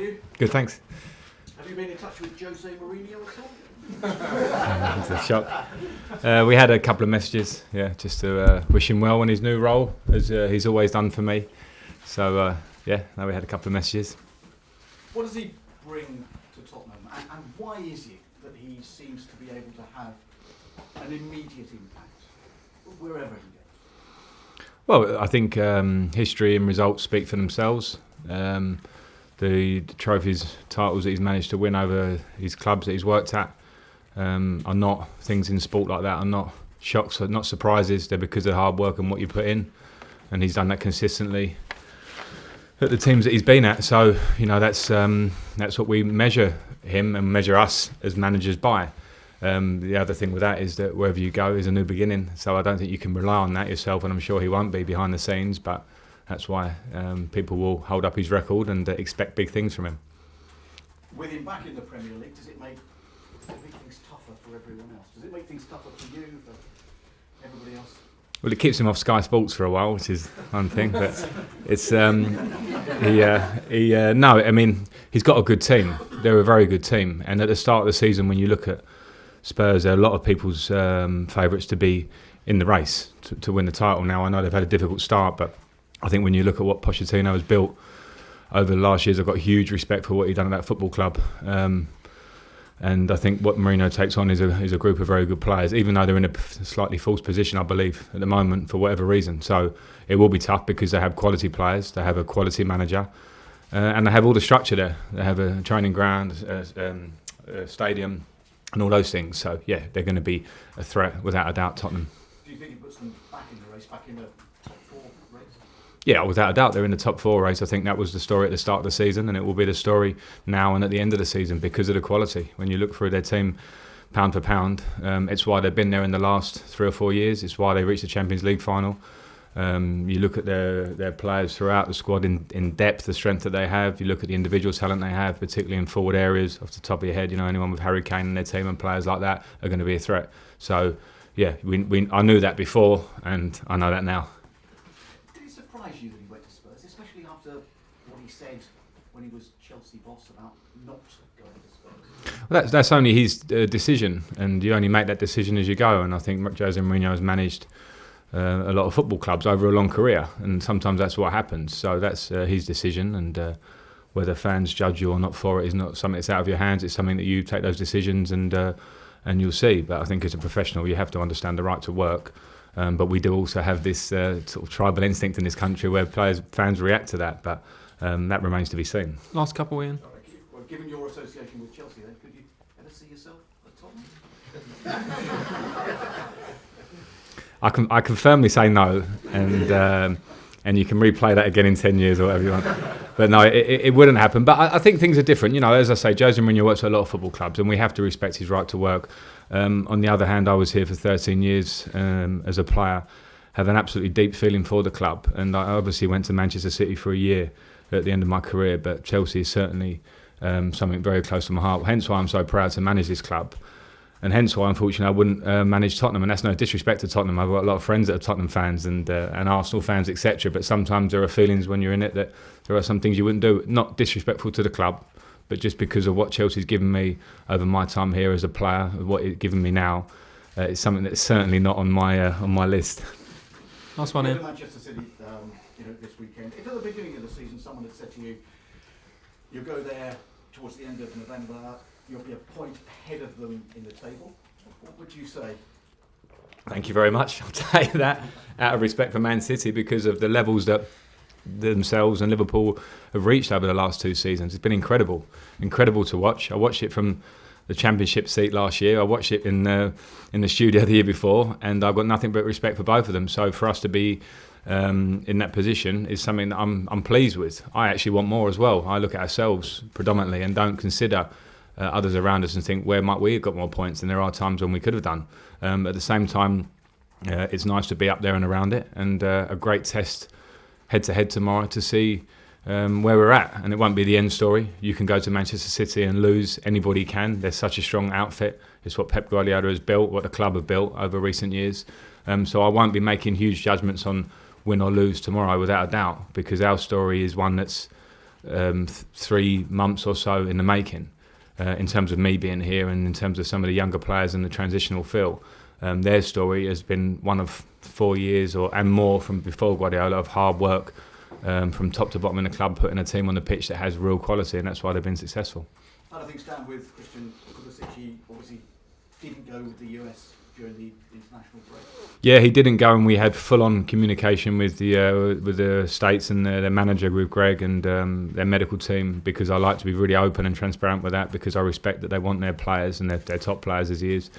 you? Good, thanks. Have you been in touch with Jose Mourinho at all? It's a shock. We had a couple of messages, just to wish him well in his new role, as he's always done for me. So, now we had a couple of messages. What does he bring to Tottenham, and why is it that he seems to be able to have an immediate impact wherever he goes? Well, I think history and results speak for themselves. The trophies, titles that he's managed to win over his clubs that he's worked at are not things in sport like that. Are not shocks, not surprises. They're because of hard work and what you put in, and he's done that consistently at the teams that he's been at. So that's what we measure him and measure us as managers by. The other thing with that is that wherever you go is a new beginning. So I don't think you can rely on that yourself, and I'm sure he won't be behind the scenes. But that's why people will hold up his record and expect big things from him. With him back in the Premier League, does it make things tougher for everyone else? Does it make things tougher for you, for everybody else? Well, it keeps him off Sky Sports for a while, which is one thing. But it's he's got a good team. They're a very good team. And at the start of the season, when you look at Spurs, there are a lot of people's favourites to be in the race to win the title. Now, I know they've had a difficult start, but I think when you look at what Pochettino has built over the last years, I've got huge respect for what he's done at that football club. And I think what Mourinho takes on is a group of very good players, even though they're in a slightly false position, I believe, at the moment, for whatever reason. So it will be tough because they have quality players, they have a quality manager, and they have all the structure there. They have a training ground, a stadium, and all those things. So, they're going to be a threat, without a doubt, Tottenham. Do you think it puts them back in the race, back in the top 4 race? Yeah, without a doubt, they're in the top 4 race. I think that was the story at the start of the season, and it will be the story now and at the end of the season because of the quality. When you look through their team, pound for pound, it's why they've been there in the last 3 or 4 years. It's why they reached the Champions League final. You look at their players throughout the squad in depth, the strength that they have. You look at the individual talent they have, particularly in forward areas. Off the top of your head, anyone with Harry Kane in their team and players like that are going to be a threat. So, I knew that before, and I know that now. Did it surprise you that he went to Spurs, especially after what he said when he was Chelsea boss about not going to Spurs? Well, that's only his decision, and you only make that decision as you go. And I think Jose Mourinho has managed a lot of football clubs over a long career, and sometimes that's what happens. So that's his decision, and whether fans judge you or not for it is not something that's out of your hands. It's something that you take those decisions, and you'll see. But I think as a professional, you have to understand the right to work. But we do also have this sort of tribal instinct in this country where fans react to that. But that remains to be seen. Last couple, Ian. Well, given your association with Chelsea, then, could you ever see yourself at Tottenham? I can firmly say no, and you can replay that again in 10 years or whatever you want. But no, it wouldn't happen. But I think things are different. As I say, Jose Mourinho works at a lot of football clubs, and we have to respect his right to work. On the other hand, I was here for 13 years as a player, have an absolutely deep feeling for the club, and I obviously went to Manchester City for a year at the end of my career, but Chelsea is certainly something very close to my heart, hence why I'm so proud to manage this club. And hence why, unfortunately, I wouldn't manage Tottenham. And that's no disrespect to Tottenham. I've got a lot of friends that are Tottenham fans and Arsenal fans, etc. But sometimes there are feelings when you're in it that there are some things you wouldn't do. Not disrespectful to the club, but just because of what Chelsea's given me over my time here as a player, what it's given me now, it's something that's certainly not on my list. Last one, Ian. Manchester City, this weekend. If at the beginning of the season someone had said to you, you'll go there towards the end of November, you'll be a point ahead of them in the table, what would you say? Thank you very much. I'll take that out of respect for Man City because of the levels that themselves and Liverpool have reached over the last 2 seasons. It's been incredible to watch. I watched it from the Championship seat last year. I watched it in the studio the year before, and I've got nothing but respect for both of them. So for us to be in that position is something that I'm pleased with. I actually want more as well. I look at ourselves predominantly and don't consider others around us and think, where might we have got more points? And there are times when we could have done. At the same time, it's nice to be up there and around it, and a great test head-to-head tomorrow to see where we're at. And it won't be the end story. You can go to Manchester City and lose. Anybody can. They're such a strong outfit. It's what Pep Guardiola has built, what the club have built over recent years. So I won't be making huge judgments on win or lose tomorrow, without a doubt, because our story is one that's 3 months or so in the making. In terms of me being here and in terms of some of the younger players and the transitional feel. Their story has been one of 4 years and more from before Guardiola of hard work from top to bottom in the club, putting a team on the pitch that has real quality, and that's why they've been successful. How do things stand with Christian Pulisic? He obviously didn't go with the US during the international break. Yeah, he didn't go, and we had full-on communication with the States and their manager, with Greg, and their medical team, because I like to be really open and transparent with that, because I respect that they want their players and their top players as he is.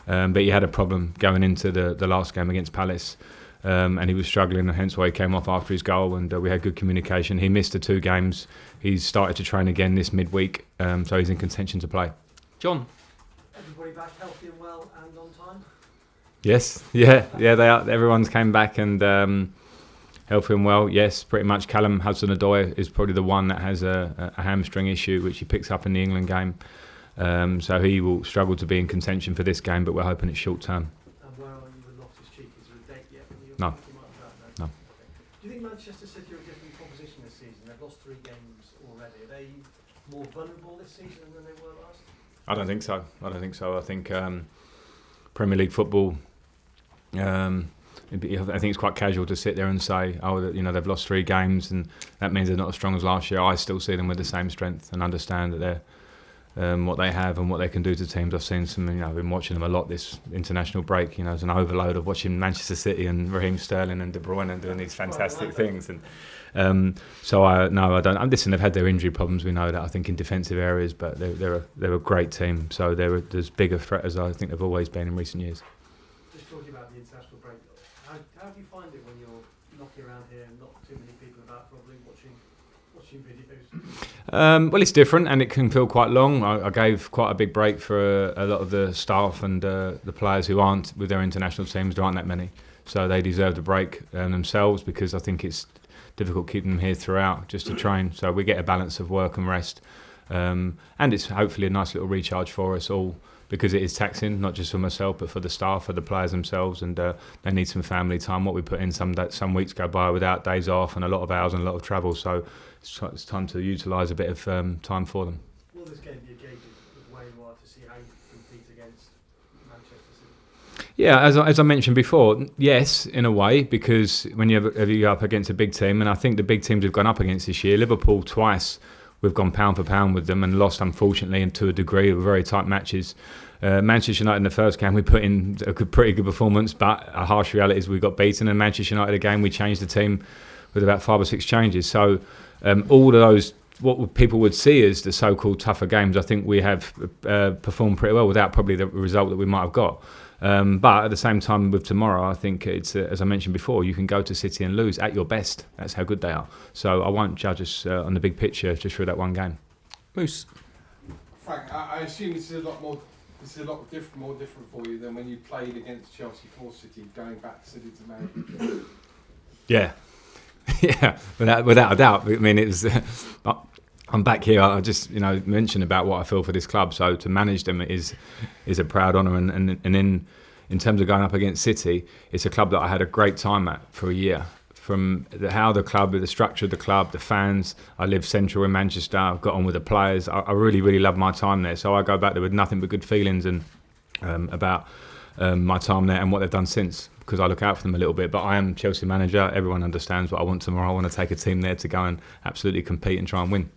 But he had a problem going into the last game against Palace, and he was struggling, and hence why he came off after his goal, and we had good communication. He missed the 2 games. He's started to train again this midweek, so he's in contention to play. John. Everybody back healthy and well and on time? Yes, yeah, they are. Everyone's came back and healthy and well. Yes, pretty much. Callum Hudson-Odoi is probably the one that has a hamstring issue, which he picks up in the England game. So he will struggle to be in contention for this game, but we're hoping it's short term. And where are you with Loftus-Cheek? Is there a date yet? No. No. Okay. Do you think Manchester City are a different proposition this season? They've lost 3 games already. Are they more vulnerable this season than they were last? I don't think so. I think Premier League football. I think it's quite casual to sit there and say, they've lost 3 games and that means they're not as strong as last year. I still see them with the same strength and understand that they're what they have and what they can do to teams. I've seen some, I've been watching them a lot this international break. There's an overload of watching Manchester City and Raheem Sterling and De Bruyne and doing these fantastic things. And so I don't. Listen, they've had their injury problems. We know that. I think in defensive areas, but they're a great team. So they're as big a threat as I think they've always been in recent years. Just talking about the international break, how do you find it when you're knocking around here and not too many people about, probably watching videos? Well, it's different and it can feel quite long. I gave quite a big break for a lot of the staff and the players who aren't with their international teams. There aren't that many, so they deserve a break themselves, because I think it's difficult keeping them here throughout just to train. So we get a balance of work and rest, and it's hopefully a nice little recharge for us all, because it is taxing, not just for myself but for the staff, for the players themselves, and they need some family time. What we put in, some weeks go by without days off and a lot of hours and a lot of travel, so it's time to utilise a bit of time for them. Will this game be a gauge of where you are to see how you compete against Manchester City? Yeah, as I mentioned before, yes, in a way, because when you're up against a big team, and I think the big teams we've gone up against this year, Liverpool twice, we've gone pound for pound with them and lost, unfortunately, and to a degree, with very tight matches. Manchester United in the first game, we put in a pretty good performance, but a harsh reality is we got beaten. And Manchester United again, we changed the team with about 5 or 6 changes. So all of those, what people would see as the so-called tougher games, I think we have performed pretty well without probably the result that we might have got. But at the same time, with tomorrow, I think it's, as I mentioned before, you can go to City and lose at your best. That's how good they are. So I won't judge us on the big picture just through that one game. Moose. Frank, I assume this is a lot more different for you than when you played against Chelsea for City, going back to City to manage. Yeah. Yeah, without a doubt. I mean, it was. I'm back here. I just mentioned about what I feel for this club. So to manage them is a proud honour. And in terms of going up against City, it's a club that I had a great time at for a year. From how the club, the structure of the club, the fans. I live central in Manchester. I've got on with the players. I really, really love my time there. So I go back there with nothing but good feelings and about my time there and what they've done since, because I look out for them a little bit. But I am Chelsea manager. Everyone understands what I want tomorrow. I want to take a team there to go and absolutely compete and try and win.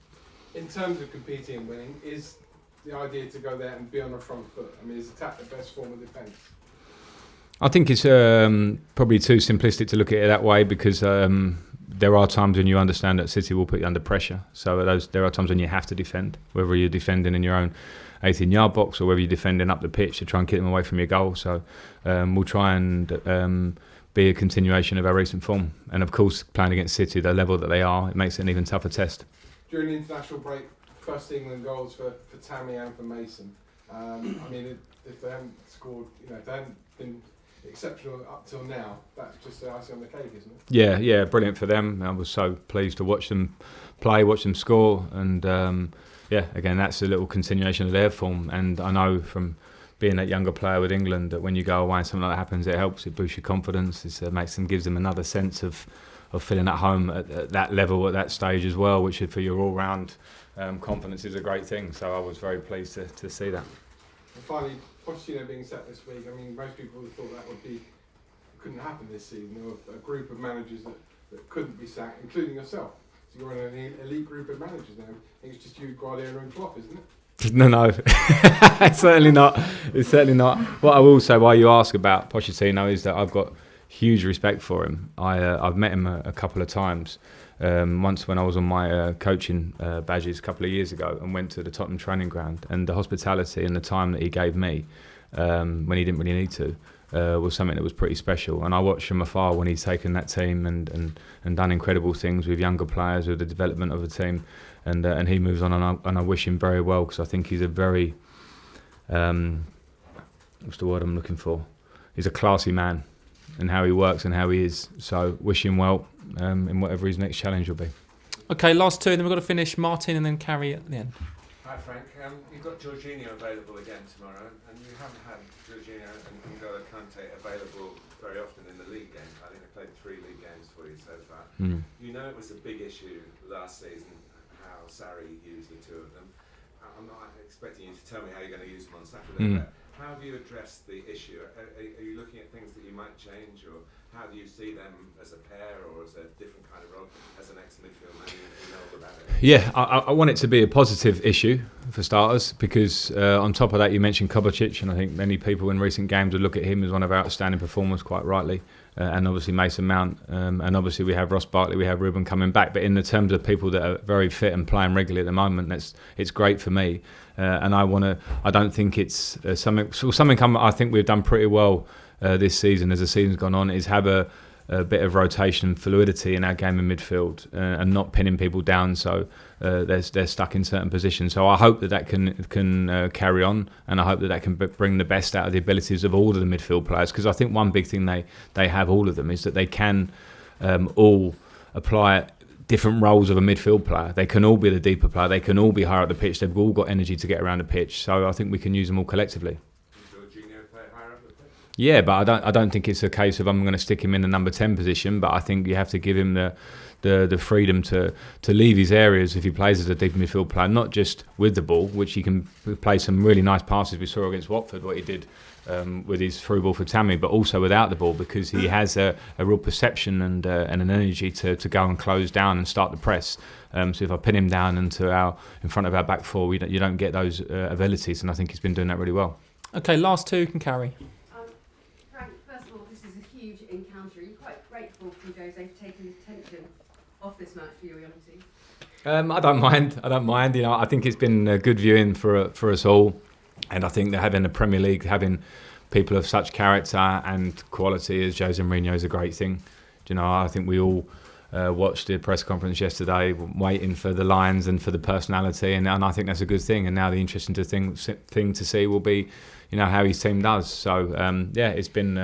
In terms of competing and winning, is the idea to go there and be on the front foot? I mean, is attack the best form of defence? I think it's probably too simplistic to look at it that way, because there are times when you understand that City will put you under pressure. So there are times when you have to defend, whether you're defending in your own 18-yard box or whether you're defending up the pitch to try and keep them away from your goal. So we'll try and be a continuation of our recent form. And of course, playing against City, the level that they are, it makes it an even tougher test. During the international break, first England goals for Tammy and for Mason. I mean, if they haven't scored, if they haven't been exceptional up till now, that's just the icing on the cake, isn't it? Yeah, brilliant for them. I was so pleased to watch them play, watch them score, and again, that's a little continuation of their form. And I know from being that younger player with England that when you go away and something like that happens, it helps. It boosts your confidence. It gives them another sense of feeling at home at that level at that stage as well, which for your all-round confidence is a great thing. So I was very pleased to see that. And finally, Pochettino being set this week. I mean, most people would have thought that couldn't happen this season. There were a group of managers that couldn't be sacked, including yourself. So you're in an elite group of managers now. I think it's just you, Guardiola, and Klopp, isn't it? No, it's certainly not. It's certainly not. What I will say, while you ask about Pochettino, is that I've got huge respect for him. I've met him a couple of times. Once when I was on my coaching badges a couple of years ago and went to the Tottenham training ground, and the hospitality and the time that he gave me when he didn't really need to was something that was pretty special. And I watched from afar when he's taken that team and done incredible things with younger players, with the development of the team. And he moves on, and I wish him very well, because I think he's a very, what's the word I'm looking for? He's a classy man in how he works and how he is. So wish him well in whatever his next challenge will be. Okay, last two, and then we've got to finish Martin and then Carrie at the end. Hi Frank, you've got Jorginho available again tomorrow, and you haven't had Jorginho and N'Golo Kante available very often in the league games. I think they played 3 league games for you so far. You know it was a big issue last season how Sarri used the two of them. I'm not expecting you to tell me how you're going to use them on Saturday, but how have you addressed the issue? Are you looking at things that you might change, or how do you see them as a pair or as a different kind of role as an ex-midfield man? You know all about it. Yeah, I want it to be a positive issue for starters, because on top of that, you mentioned Kovacic, and I think many people in recent games would look at him as one of our outstanding performers, quite rightly. And obviously Mason Mount, and obviously we have Ross Barkley, we have Ruben coming back. But in the terms of people that are very fit and playing regularly at the moment, it's great for me. And I don't think it's something I think we've done pretty well this season as the season's gone on, is have a bit of rotation and fluidity in our game in midfield, and not pinning people down so they're stuck in certain positions. So I hope that can carry on, and I hope that can bring the best out of the abilities of all of the midfield players, because I think one big thing they have, all of them, is that they can all apply different roles of a midfield player. They can all be the deeper player, they can all be higher up the pitch, they've all got energy to get around the pitch. So I think we can use them all collectively. Yeah, but I don't think it's a case of I'm going to stick him in the number 10 position, but I think you have to give him the freedom to leave his areas if he plays as a deep midfield player, not just with the ball, which he can play some really nice passes. We saw against Watford what he did with his through ball for Tammy, but also without the ball, because he has a real perception and an energy to go and close down and start the press. So if I pin him down in front of our back four, you don't get those abilities, and I think he's been doing that really well. Okay, last two can carry. Huge encounter. Are you quite grateful for Jose for taking the tension off this match for your young team? I don't mind. You know, I think it's been a good viewing for us all, and I think that having the Premier League, having people of such character and quality as Jose Mourinho is a great thing. You know, I think we all watched the press conference yesterday, waiting for the lines and for the personality, and I think that's a good thing. And now the interesting thing to see will be, you know, how his team does. So it's been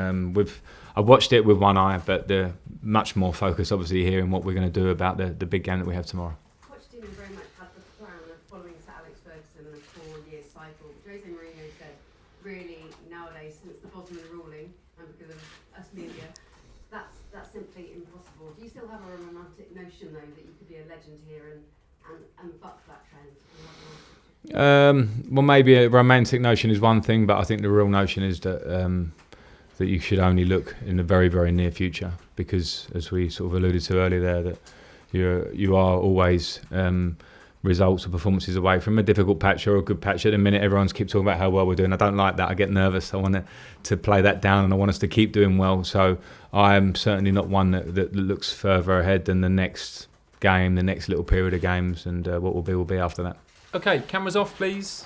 I watched it with one eye, but the much more focus obviously here in what we're going to do about the big game that we have tomorrow. Pochettino very much had the plan of following Sir Alex Ferguson in a 4-year cycle. Jose Mourinho said, really, nowadays, since the Bosman ruling and because of us media, that's simply impossible. Do you still have a romantic notion, though, that you could be a legend here and buck that trend? Well, maybe a romantic notion is one thing, but I think the real notion is that you should only look in the very, very near future, because, as we sort of alluded to earlier there, that you are always results or performances away from a difficult patch or a good patch. At the minute, everyone's keep talking about how well we're doing. I don't like that. I get nervous. I want to play that down, and I want us to keep doing well. So I am certainly not one that looks further ahead than the next game, the next little period of games, and what will be after that. Okay, cameras off, please.